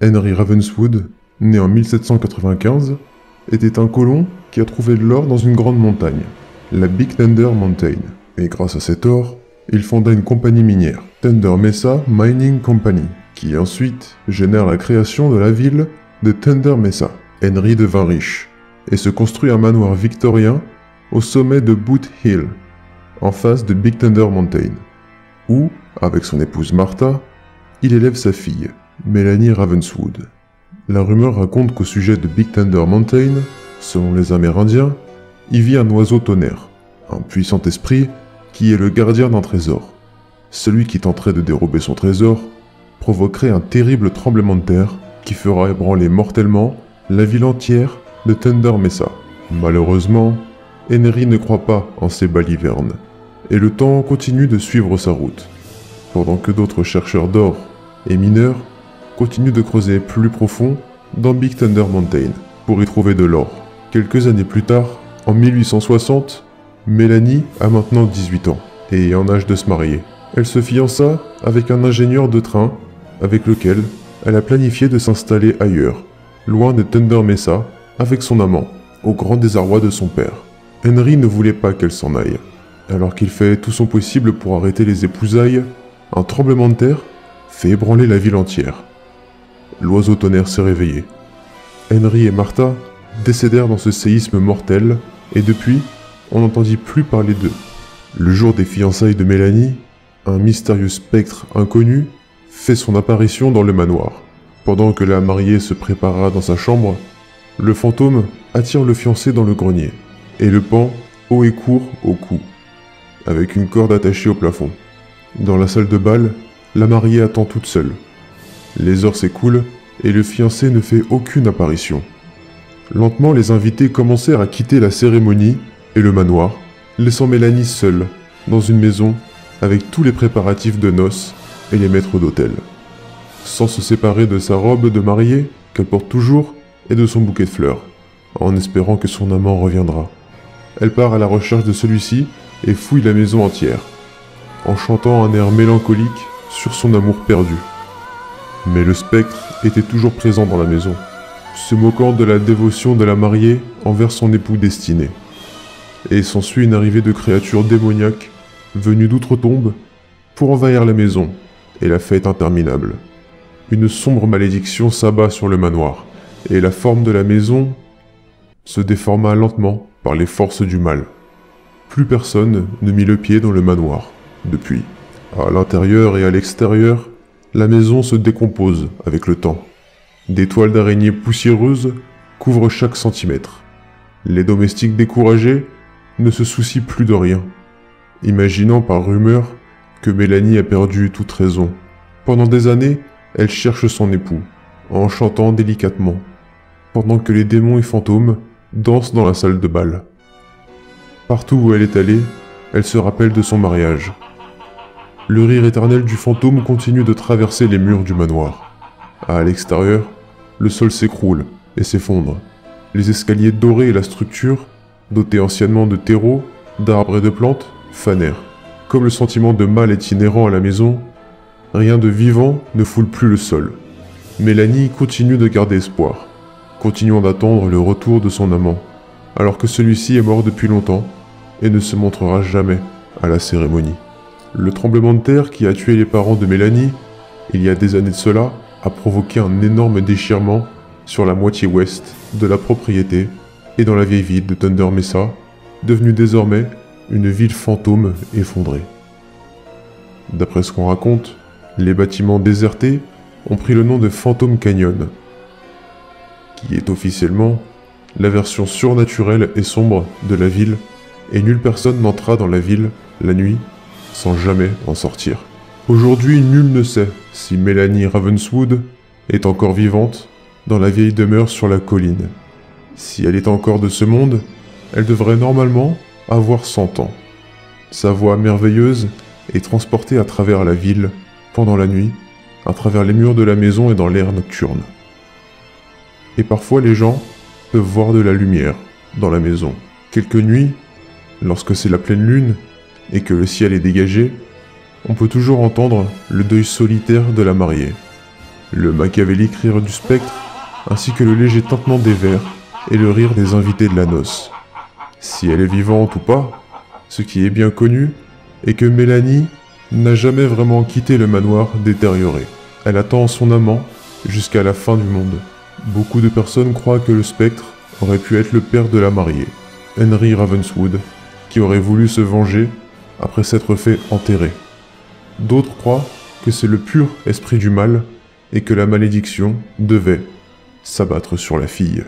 Henry Ravenswood, né en 1795, était un colon qui a trouvé de l'or dans une grande montagne, la Big Thunder Mountain. Et grâce à cet or, il fonda une compagnie minière, Thunder Mesa Mining Company, qui ensuite génère la création de la ville de Thunder Mesa. Henry devint riche et se construit un manoir victorien au sommet de Boot Hill, en face de Big Thunder Mountain, où, avec son épouse Martha, il élève sa fille, Melanie Ravenswood. La rumeur raconte qu'au sujet de Big Thunder Mountain, selon les Amérindiens, y vit un oiseau tonnerre, un puissant esprit qui est le gardien d'un trésor. Celui qui tenterait de dérober son trésor provoquerait un terrible tremblement de terre qui fera ébranler mortellement la ville entière de Thunder Mesa. Malheureusement, Henry ne croit pas en ces balivernes, et le temps continue de suivre sa route, pendant que d'autres chercheurs d'or et mineurs continuent de creuser plus profond dans Big Thunder Mountain pour y trouver de l'or. Quelques années plus tard, en 1860, Mélanie a maintenant 18 ans et est en âge de se marier. Elle se fiança avec un ingénieur de train avec lequel elle a planifié de s'installer ailleurs, loin de Thunder Mesa, avec son amant, au grand désarroi de son père. Henry ne voulait pas qu'elle s'en aille. Alors qu'il fait tout son possible pour arrêter les épousailles, un tremblement de terre fait ébranler la ville entière. L'oiseau tonnerre s'est réveillé. Henry et Martha décédèrent dans ce séisme mortel, et depuis, on n'entendit plus parler d'eux. Le jour des fiançailles de Mélanie, un mystérieux spectre inconnu fait son apparition dans le manoir. Pendant que la mariée se prépara dans sa chambre, le fantôme attire le fiancé dans le grenier, et le pend haut et court au cou, avec une corde attachée au plafond. Dans la salle de bal, la mariée attend toute seule. Les heures s'écoulent et le fiancé ne fait aucune apparition. Lentement, les invités commencèrent à quitter la cérémonie et le manoir, laissant Mélanie seule, dans une maison, avec tous les préparatifs de noces et les maîtres d'hôtel. Sans se séparer de sa robe de mariée, qu'elle porte toujours, et de son bouquet de fleurs, en espérant que son amant reviendra. Elle part à la recherche de celui-ci et fouille la maison entière, en chantant un air mélancolique sur son amour perdu. Mais le spectre était toujours présent dans la maison, se moquant de la dévotion de la mariée envers son époux destiné. Et s'ensuit une arrivée de créatures démoniaques venues d'outre-tombe pour envahir la maison et la fête interminable. Une sombre malédiction s'abat sur le manoir, et la forme de la maison se déforma lentement par les forces du mal. Plus personne ne mit le pied dans le manoir depuis. À l'intérieur et à l'extérieur, la maison se décompose avec le temps. Des toiles d'araignées poussiéreuses couvrent chaque centimètre. Les domestiques découragés ne se soucient plus de rien, imaginant par rumeur que Mélanie a perdu toute raison. Pendant des années, elle cherche son époux, en chantant délicatement, pendant que les démons et fantômes dansent dans la salle de bal. Partout où elle est allée, elle se rappelle de son mariage. Le rire éternel du fantôme continue de traverser les murs du manoir. À l'extérieur, le sol s'écroule et s'effondre. Les escaliers dorés et la structure, dotée anciennement de terreaux, d'arbres et de plantes, fanèrent. Comme le sentiment de mal est inhérent à la maison, rien de vivant ne foule plus le sol. Mélanie continue de garder espoir, continuant d'attendre le retour de son amant, alors que celui-ci est mort depuis longtemps et ne se montrera jamais à la cérémonie. Le tremblement de terre qui a tué les parents de Mélanie, il y a des années de cela, a provoqué un énorme déchirement sur la moitié ouest de la propriété et dans la vieille ville de Thunder Mesa, devenue désormais une ville fantôme effondrée. D'après ce qu'on raconte, les bâtiments désertés ont pris le nom de Phantom Canyon, qui est officiellement la version surnaturelle et sombre de la ville, et nulle personne n'entra dans la ville la nuit sans jamais en sortir. Aujourd'hui, nul ne sait si Melanie Ravenswood est encore vivante dans la vieille demeure sur la colline. Si elle est encore de ce monde, elle devrait normalement avoir 100 ans. Sa voix merveilleuse est transportée à travers la ville pendant la nuit, à travers les murs de la maison et dans l'air nocturne. Et parfois les gens peuvent voir de la lumière dans la maison. Quelques nuits, lorsque c'est la pleine lune et que le ciel est dégagé, on peut toujours entendre le deuil solitaire de la mariée. le machiavélique rire du spectre, ainsi que le léger tintement des verres et le rire des invités de la noce. Si elle est vivante ou pas, ce qui est bien connu est que Mélanie n'a jamais vraiment quitté le manoir détérioré. Elle attend son amant jusqu'à la fin du monde. Beaucoup de personnes croient que le spectre aurait pu être le père de la mariée, Henry Ravenswood, qui aurait voulu se venger après s'être fait enterrer. D'autres croient que c'est le pur esprit du mal et que la malédiction devait s'abattre sur la fille.